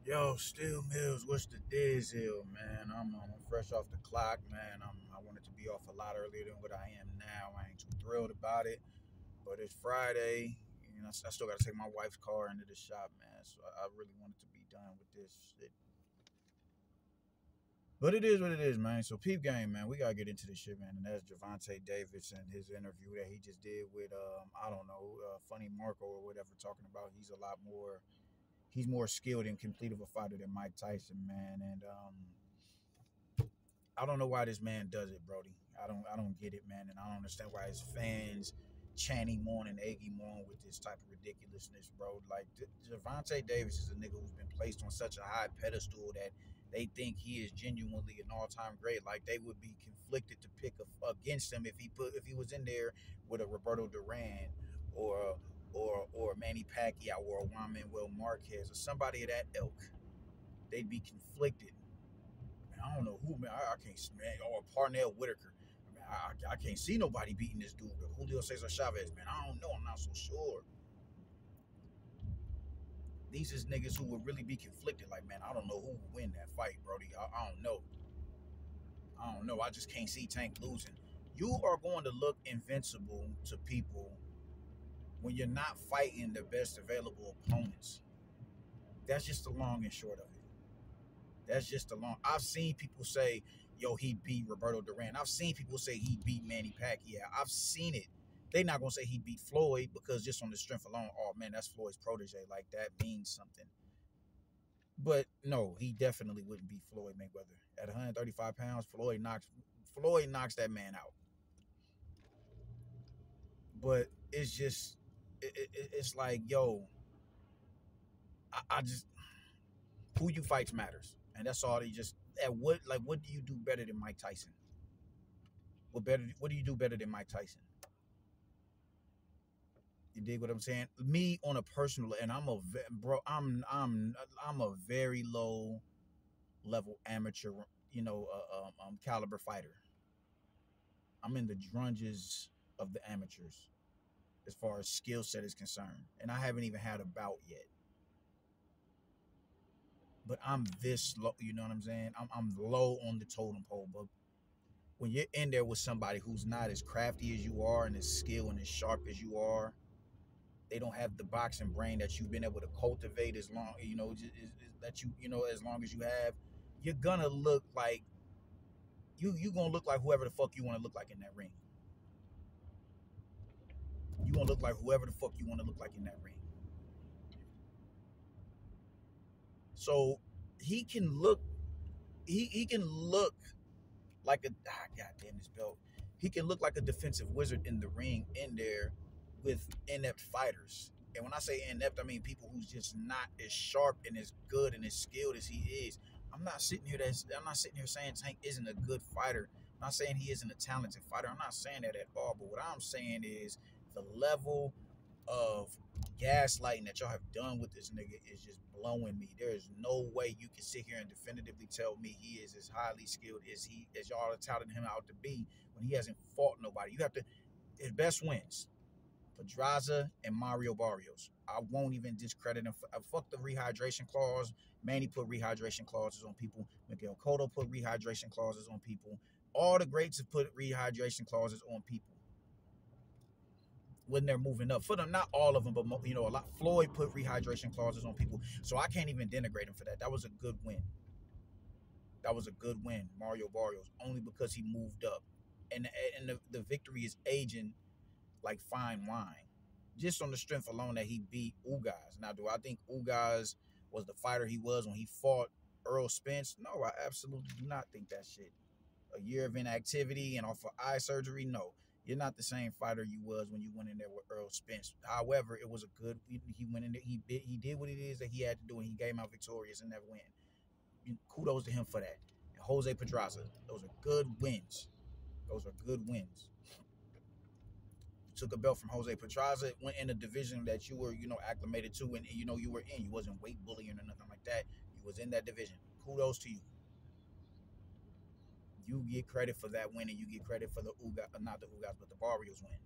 Yo, Still Mills, what's the deal, man? I'm fresh off the clock, man. I wanted to be off a lot earlier than what I am now. I ain't too thrilled about it, but it's Friday. I still got to take my wife's car into the shop, man. So I really wanted to be done with this shit. But it is what it is, man. So peep game, man. We gotta get into this shit, man. And that's Javante Davis and his interview that he just did with I don't know, Funny Marco or whatever, talking about he's more skilled and complete of a fighter than Mike Tyson, man. And I don't know why this man does it, Brody. I don't get it, man, and I don't understand why his fans chant him on and egg him on with this type of ridiculousness, bro. Like Javante Davis is a nigga who's been placed on such a high pedestal that they think he is genuinely an all-time great. Like they would be conflicted to pick against him if he was in there with a Roberto Duran or or Manny Pacquiao or a Juan Manuel Marquez or somebody of that ilk. They'd be conflicted. Man, I don't know who, man. I can't, man. Or Parnell Whitaker. Man, I can't see nobody beating this dude. Julio Cesar Chavez, man. I don't know. I'm not so sure. These is niggas who would really be conflicted. Like, man, I don't know who would win that fight, Brody. I don't know. I don't know. I just can't see Tank losing. You are going to look invincible to people when you're not fighting the best available opponents. That's just the long and short of it. That's just the long. I've seen people say, "Yo, he beat Roberto Duran." I've seen people say he beat Manny Pacquiao. I've seen it. They're not gonna say he beat Floyd because just on the strength alone, oh man, that's Floyd's protege. Like that means something. But no, he definitely wouldn't beat Floyd Mayweather at 135 pounds. Floyd knocks that man out. But it's just it's like, yo, I just who you fights matters, and that's all. They just at what do you do better than Mike Tyson? What do you do better than Mike Tyson? You dig what I'm saying? Me on a personal, and bro. I'm a very low level amateur, caliber fighter. I'm in the drunges of the amateurs as far as skill set is concerned, and I haven't even had a bout yet. But I'm this low. You know what I'm saying? I'm low on the totem pole, but when you're in there with somebody who's not as crafty as you are and as skilled and as sharp as you are, they don't have the boxing brain that you've been able to cultivate as long, that as long as you have. You're gonna look like you gonna look like whoever the fuck you want to look like in that ring. You gonna look like whoever the fuck you want to look like in that ring. So he can look he can look like a goddamn this belt. He can look like a defensive wizard in the ring in there with inept fighters. And when I say inept, I mean people who's just not as sharp and as good and as skilled as he is. I'm not sitting here saying Tank isn't a good fighter. I'm not saying he isn't a talented fighter. I'm not saying that at all. But what I'm saying is the level of gaslighting that y'all have done with this nigga is just blowing me. There is no way you can sit here and definitively tell me he is as highly skilled as y'all are touting him out to be when he hasn't fought nobody. You have to his best wins. Pedraza and Mario Barrios. I won't even discredit him. Fuck the rehydration clause. Manny put rehydration clauses on people. Miguel Cotto put rehydration clauses on people. All the greats have put rehydration clauses on people when they're moving up. For them, not all of them, but a lot. Floyd put rehydration clauses on people, so I can't even denigrate him for that. That was a good win. That was a good win, Mario Barrios, only because he moved up, and the victory is aging like fine wine, just on the strength alone that he beat Ugas. Now, do I think Ugas was the fighter he was when he fought Earl Spence? No, I absolutely do not think that shit. A year of inactivity and off of eye surgery, no. You're not the same fighter you was when you went in there with Earl Spence. However, it was a good. He went in there. He did what it is that he had to do, and he came out victorious in that win. Kudos to him for that. And Jose Pedraza, those are good wins. Those are good wins. You took a belt from Jose Pedraza, went in a division that you were, acclimated to, and you were in. You wasn't weight bullying or nothing like that. You was in that division. Kudos to you. You get credit for that win, and you get credit for the not the Ugas, but the Barrios win.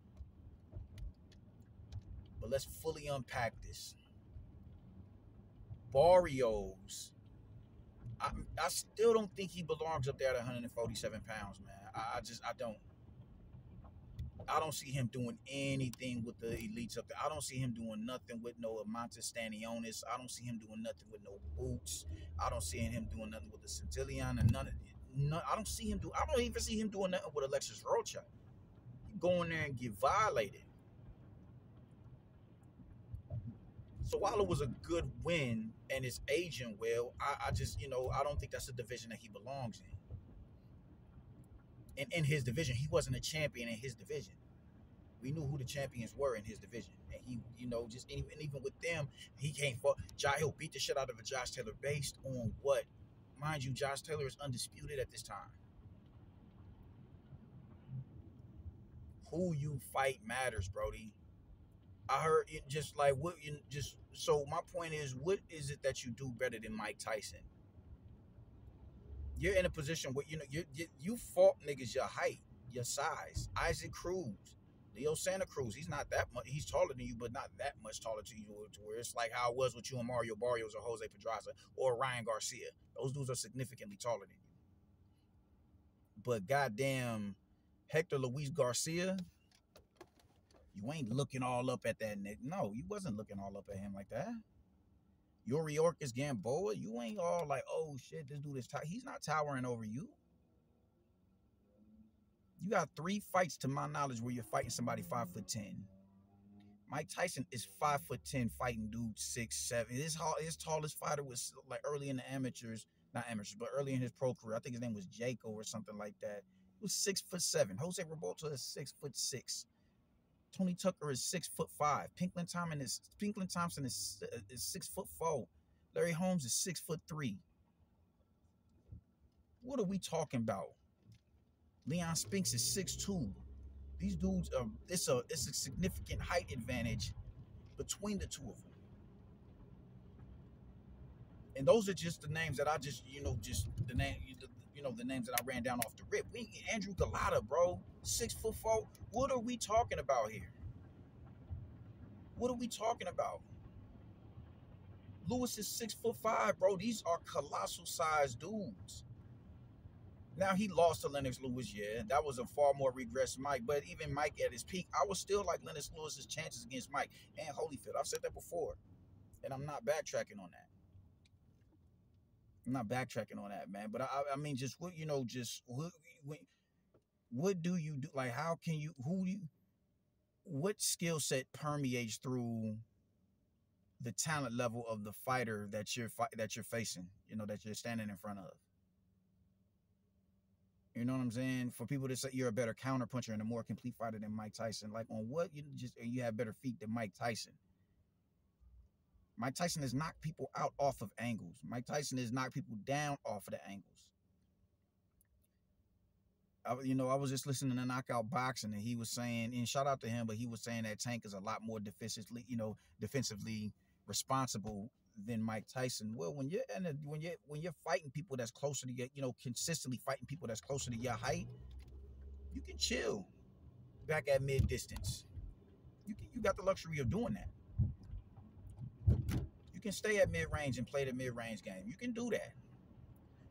But let's fully unpack this. Barrios, I still don't think he belongs up there at 147 pounds, man. I don't see him doing anything with the elites up there. I don't see him doing nothing with no Amantis Stanionis. I don't see him doing nothing with no Boots. I don't see him doing nothing with the Centillion and none of it. No, I don't see him do. I don't even see him doing nothing with Alexis Rocha. He go in there and get violated. So while it was a good win and it's aging well, I just I don't think that's a division that he belongs in. And in his division, he wasn't a champion in his division. We knew who the champions were in his division, and he, just even with them, he can't fall. He'll beat the shit out of a Josh Taylor based on what, mind you, Josh Taylor is undisputed at this time. Who you fight matters, Brody. I heard it just like what you just. So my point is, what is it that you do better than Mike Tyson? You're in a position where you fought niggas your height, your size. Isaac Cruz, Leo Santa Cruz. He's not that much. He's taller than you, but not that much taller to you. To where it's like how it was with you and Mario Barrios or Jose Pedraza or Ryan Garcia. Those dudes are significantly taller than you. But goddamn, Hector Luis Garcia, you ain't looking all up at that nigga. No, you wasn't looking all up at him like that. Yuriorkis Gamboa, you ain't all like, oh shit, this dude is he's not towering over you. You got 3 fights to my knowledge where you're fighting somebody 5'10". Mike Tyson is 5'10", fighting dude 6'7". His tallest fighter was like early in the amateurs, not amateurs, but early in his pro career. I think his name was Jaco or something like that. He was 6'7". Jose Roberto is 6'6". Tony Tucker is 6'5". Pinklin Thompson is 6'4". Larry Holmes is 6'3". What are we talking about? Leon Spinks is 6'2". These dudes are it's a significant height advantage between the two of them. And those are just the names that I just the names that I ran down off the rip. Andrew Galata, bro, 6'4". What are we talking about here? What are we talking about? Lewis is 6'5", bro. These are colossal sized dudes. Now he lost to Lennox Lewis, yeah. That was a far more regressed Mike. But even Mike at his peak, I was still like Lennox Lewis's chances against Mike and Holyfield. I've said that before, and I'm not backtracking on that. I'm not backtracking on that, man. But I mean, just what do you do? Like, how can you? What skill set permeates through the talent level of the fighter that you're facing? That you're standing in front of. You know what I'm saying? For people to say you're a better counterpuncher and a more complete fighter than Mike Tyson, like on what you have better feet than Mike Tyson. Mike Tyson has knocked people out off of angles. Mike Tyson has knocked people down off of the angles. I was just listening to Knockout Boxing, and he was saying, and shout out to him, but he was saying that Tank is a lot more defensively responsible than Mike Tyson. Well, when you're fighting people that's closer to your, consistently fighting people that's closer to your height, you can chill back at mid distance. You got the luxury of doing that. You can stay at mid range and play the mid range game. You can do that.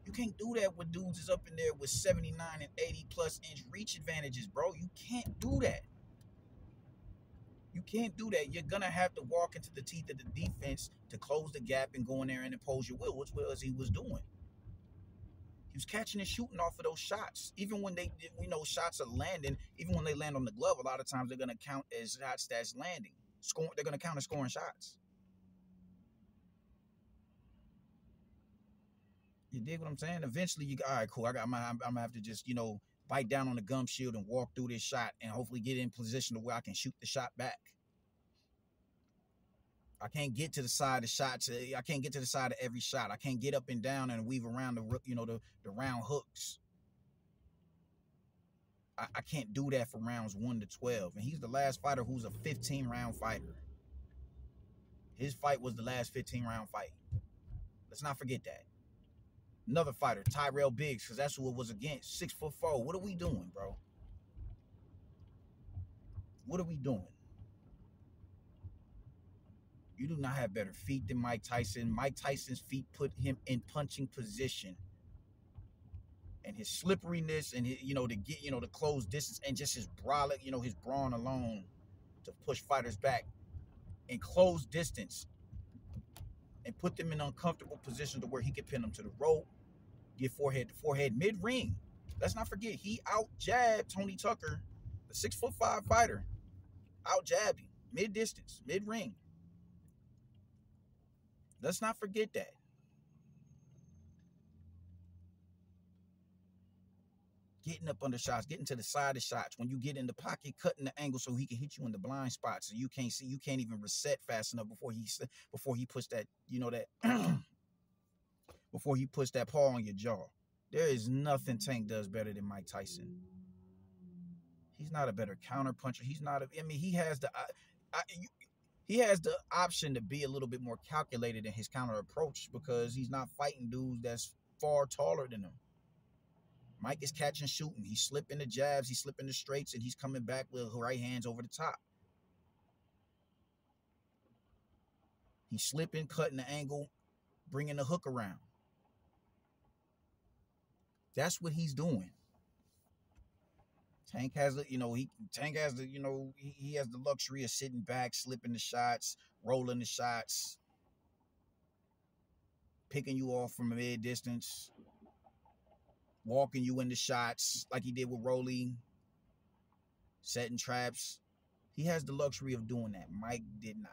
You can't do that with dudes is up in there with 79 and 80 plus inch reach advantages, bro. You can't do that. You can't do that. You're going to have to walk into the teeth of the defense to close the gap and go in there and impose your will, which was he was doing. He was catching and shooting off of those shots. Even when shots are landing, even when they land on the glove, a lot of times they're going to count as shots that's landing. They're going to count as scoring shots. You dig what I'm saying? Eventually, all right, cool. I'm gonna have to just, bite down on the gum shield and walk through this shot and hopefully get in position to where I can shoot the shot back. I can't get to the side of the shots. I can't get to the side of every shot. I can't get up and down and weave around the round hooks. I can't do that for rounds 1 to 12. And he's the last fighter who's a 15-round fighter. His fight was the last 15-round fight. Let's not forget that. Another fighter, Tyrell Biggs, because that's who it was against. 6'4". What are we doing, bro? What are we doing? You do not have better feet than Mike Tyson. Mike Tyson's feet put him in punching position, and his slipperiness and his, to get, to close distance, and just his brolic, his brawn alone to push fighters back and close distance and put them in uncomfortable positions to where he could pin them to the rope, get forehead to forehead mid ring. Let's not forget he out jabbed Tony Tucker, the 6'5" fighter, out jabbed him mid distance, mid ring. Let's not forget that. Getting up under shots, getting to the side of shots. When you get in the pocket, cutting the angle so he can hit you in the blind spots, so you can't see, you can't even reset fast enough before he puts that, before he puts that paw on your jaw. There is nothing Tank does better than Mike Tyson. He's not a better counter puncher. He's not a. I mean, he has the option to be a little bit more calculated in his counter approach because he's not fighting dudes that's far taller than him. Mike is catch and shooting. He's slipping the jabs, he's slipping the straights, and he's coming back with right hands over the top. He's slipping, cutting the angle, bringing the hook around. That's what he's doing. Tank has the, he has the luxury of sitting back, slipping the shots, rolling the shots, picking you off from a mid distance, walking you into shots like he did with Rolly, setting traps. He has the luxury of doing that. Mike did not.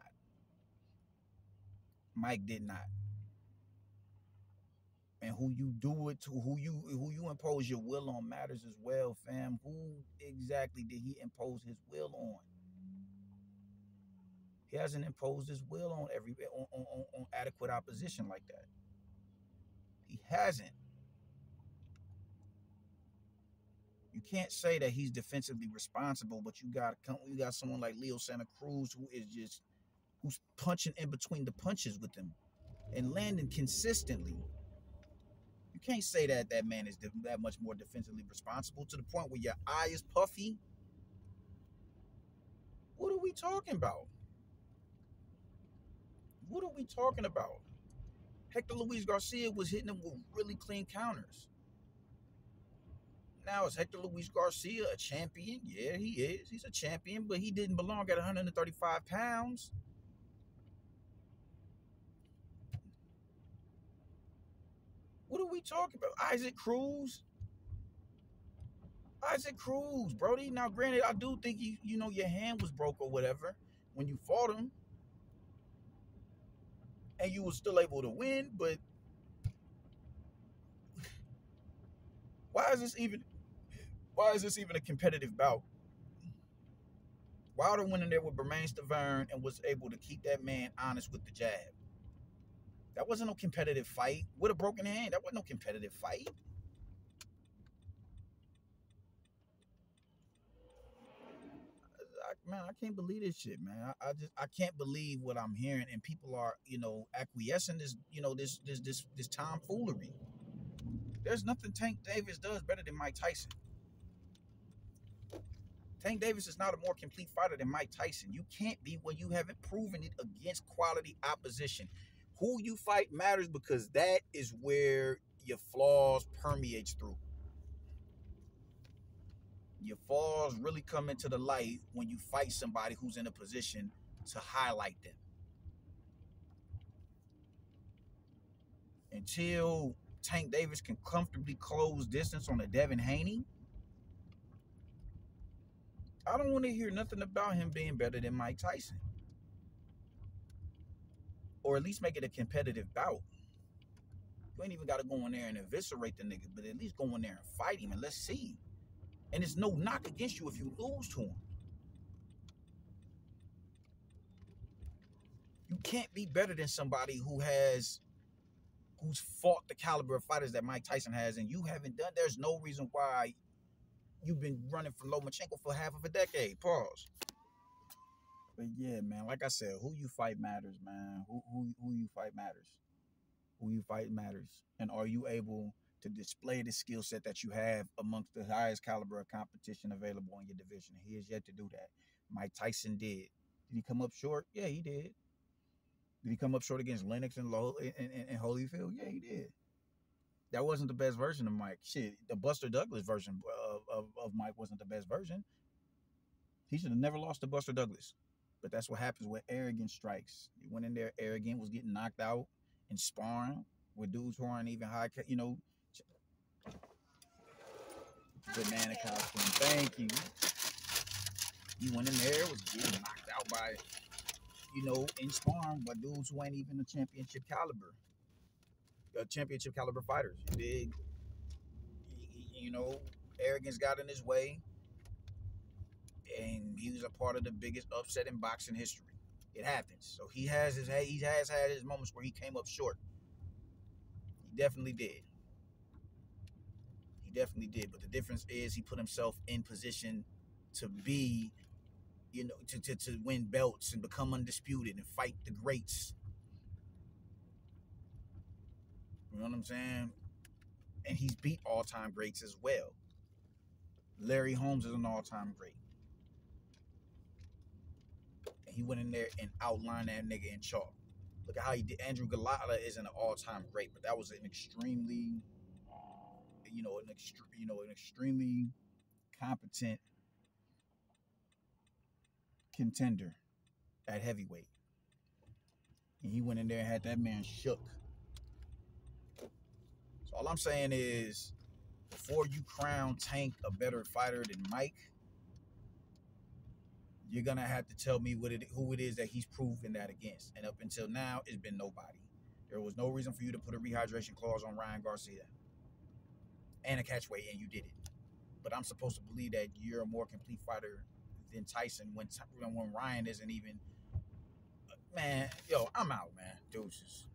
And who you do it to, who you impose your will on matters as well, fam. Who exactly did he impose his will on? He hasn't imposed his will on on adequate opposition like that. He hasn't. You can't say that he's defensively responsible, but you got someone like Leo Santa Cruz who's punching in between the punches with him and landing consistently. You can't say that that man is that much more defensively responsible to the point where your eye is puffy. What are we talking about? What are we talking about? Hector Luis Garcia was hitting him with really clean counters. Now, is Hector Luis Garcia a champion? Yeah, he is. He's a champion, but he didn't belong at 135 pounds. What are we talking about? Isaac Cruz, Brody. Now, granted, I do think your hand was broke or whatever when you fought him, and you were still able to win. But why is this even a competitive bout? Wilder went in there with Bermain Stavern and was able to keep that man honest with the jab. That wasn't no competitive fight with a broken hand. That wasn't no competitive fight. I can't believe this shit, man. I can't believe what I'm hearing, and people are, acquiescing this tomfoolery. There's nothing Tank Davis does better than Mike Tyson. Tank Davis is not a more complete fighter than Mike Tyson. You can't be when you haven't proven it against quality opposition. Who you fight matters because that is where your flaws permeates through. Your flaws really come into the light when you fight somebody who's in a position to highlight them. Until Tank Davis can comfortably close distance on a Devin Haney, I don't want to hear nothing about him being better than Mike Tyson. Or at least make it a competitive bout. You ain't even got to go in there and eviscerate the nigga, but at least go in there and fight him and let's see. And it's no knock against you if you lose to him. You can't be better than somebody who's fought the caliber of fighters that Mike Tyson has, and you haven't done. There's no reason why you've been running from Lomachenko for half of a decade. Pause. But yeah, man, like I said, who you fight matters, man. Who you fight matters. Who you fight matters. And are you able to display the skill set that you have amongst the highest caliber of competition available in your division? He has yet to do that. Mike Tyson did. Did he come up short? Yeah, he did. Did he come up short against Lennox and Holyfield? Yeah, he did. That wasn't the best version of Mike. Shit, the Buster Douglas version of Mike wasn't the best version. He should have never lost to Buster Douglas. But that's what happens when arrogance strikes. He went in there arrogant, was getting knocked out and sparring with dudes who aren't even high, banana costume. Thank you. He went in there, was getting knocked out by, in sparring by dudes who ain't even a championship caliber fighters. Big, arrogance got in his way, and he was a part of the biggest upset in boxing history. It happens. So he has had his moments where he came up short. He definitely did. He definitely did. But the difference is he put himself in position to be, to win belts and become undisputed and fight the greats. You know what I'm saying? And he's beat all-time greats as well. Larry Holmes is an all-time great. And he went in there and outlined that nigga in chalk. Look at how he did. Andrew Galata isn't an all-time great, but that was an extremely, an extremely competent contender at heavyweight. And he went in there and had that man shook. So all I'm saying is, before you crown Tank a better fighter than Mike, you're gonna have to tell me who it is that he's proven that against. And up until now, it's been nobody. There was no reason for you to put a rehydration clause on Ryan Garcia and a catchweight, and you did it. But I'm supposed to believe that you're a more complete fighter than Tyson when Ryan isn't even. Man, yo, I'm out, man. Deuces.